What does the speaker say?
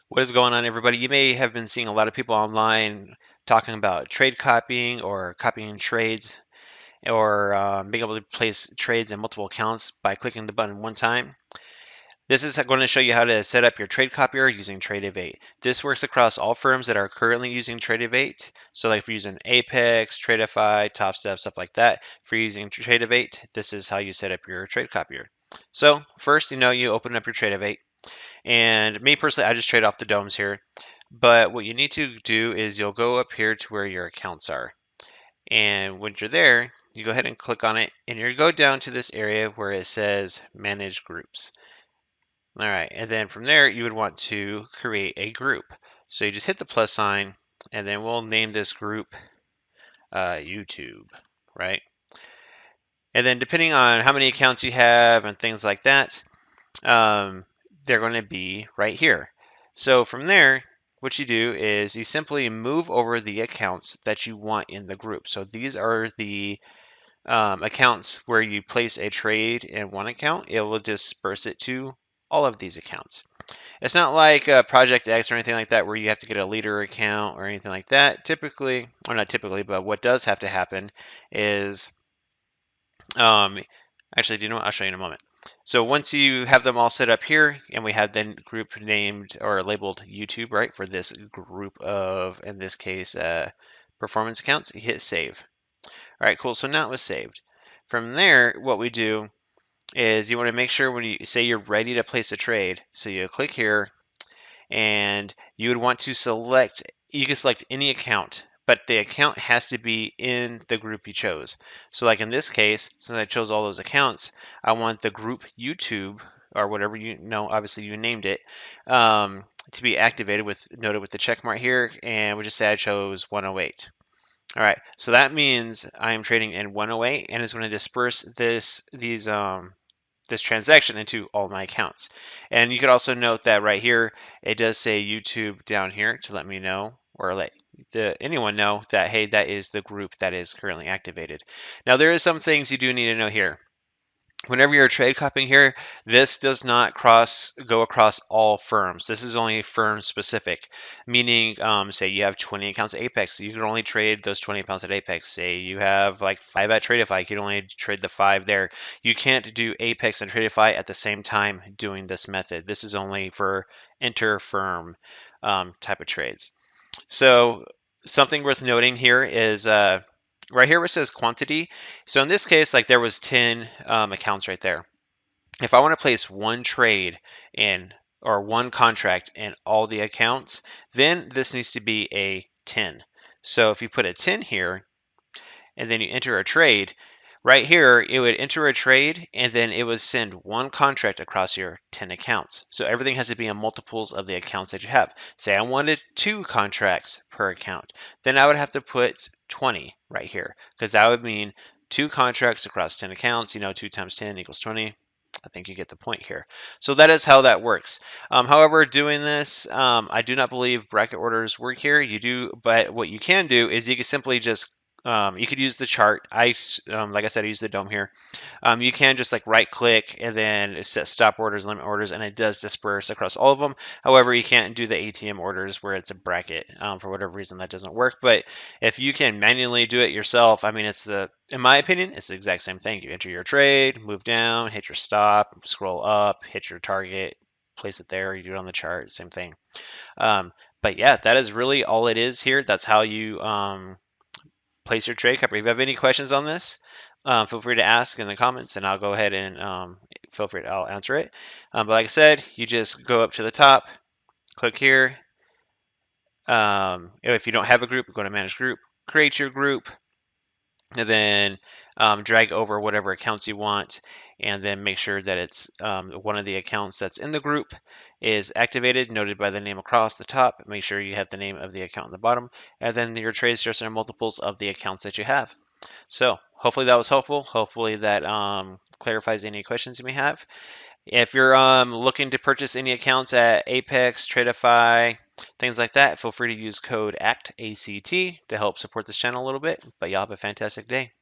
What is going on, everybody? You may have been seeing a lot of people online talking about trade copying or copying trades or being able to place trades in multiple accounts by clicking the button one time. This is going to show you how to set up your trade copier using Tradeivate. This works across all firms that are currently using Tradeivate. So like if you're using Apex, Tradeify, TopStep, stuff like that, if you're using Tradeivate, this is how you set up your trade copier. So first, you open up your Tradeivate. And me personally, I just trade off the domes here. But what you need to do is you'll go up here to where your accounts are. And when you're there, you go ahead and click on it, and you go down to this area where it says Manage Groups. All right, and then from there, you would want to create a group. So you just hit the plus sign, and then we'll name this group YouTube, right? And then depending on how many accounts you have and things like that, um, they're going to be right here. So from there, what you do is you simply move over the accounts that you want in the group. So these are the accounts where you place a trade in one account. It will disperse it to all of these accounts. It's not like Project X or anything like that where you have to get a leader account or anything like that. Typically, or not typically, but what does have to happen is um, actually, do you know what? I'll show you in a moment. So once you have them all set up here, and we have the group named or labeled YouTube, right, for this group of, in this case, performance accounts, you hit save. All right, cool. So now it was saved. From there, what we do is you want to make sure when you say you're ready to place a trade, so you click here, and you would want to select, you can select any account, but the account has to be in the group you chose. So like in this case, since I chose all those accounts, I want the group YouTube or whatever obviously you named it, to be activated with noted with the check mark here, and we'll just say I chose 108. All right, so that means I am trading in 108, and it's going to disperse this transaction into all my accounts. And you could also note that right here, it does say YouTube down here to let me know or let anyone know that, hey, that is the group that is currently activated. Now, there is some things you do need to know here. Whenever you're trade copying here, this does not go across all firms. This is only firm specific, meaning, say you have 20 accounts at Apex, you can only trade those 20 accounts at Apex. Say you have like 5 at Tradeify, you can only trade the 5 there. You can't do Apex and Tradeify at the same time doing this method. This is only for inter-firm type of trades. So something worth noting here is right here where it says quantity. So in this case, like there was 10 accounts right there. If I want to place one trade in or one contract in all the accounts, then this needs to be a 10. So if you put a 10 here and then you enter a trade, right here, it would enter a trade and then it would send one contract across your 10 accounts. So everything has to be in multiples of the accounts that you have. Say I wanted 2 contracts per account, then I would have to put 20 right here because that would mean 2 contracts across 10 accounts. 2 times 10 equals 20. I think you get the point here. So that is how that works. However, doing this, I do not believe bracket orders work here. You do, but what you can do is you can simply just you could use the chart. Like I said, I use the dome here. You can just like right click and then set stop orders, limit orders, and it does disperse across all of them. However, you can't do the ATM orders where it's a bracket. For whatever reason, that doesn't work. But if you can manually do it yourself, I mean, in my opinion, it's the exact same thing. You enter your trade, move down, hit your stop, scroll up, hit your target, place it there. You do it on the chart, same thing. But yeah, that is really all it is here. That's how you place your trade cover. If you have any questions on this, feel free to ask in the comments, and I'll go ahead and I'll answer it. But like I said, you just go up to the top, click here. If you don't have a group, go to Manage Group, create your group, and then drag over whatever accounts you want, and then make sure that it's one of the accounts that's in the group is activated, noted by the name across the top. Make sure you have the name of the account on the bottom, and then your trades just are multiples of the accounts that you have. So hopefully that was helpful. Hopefully that clarifies any questions you may have. If you're looking to purchase any accounts at Apex, Tradeify, things like that, feel free to use code ACT, ACT, to help support this channel a little bit. But y'all have a fantastic day.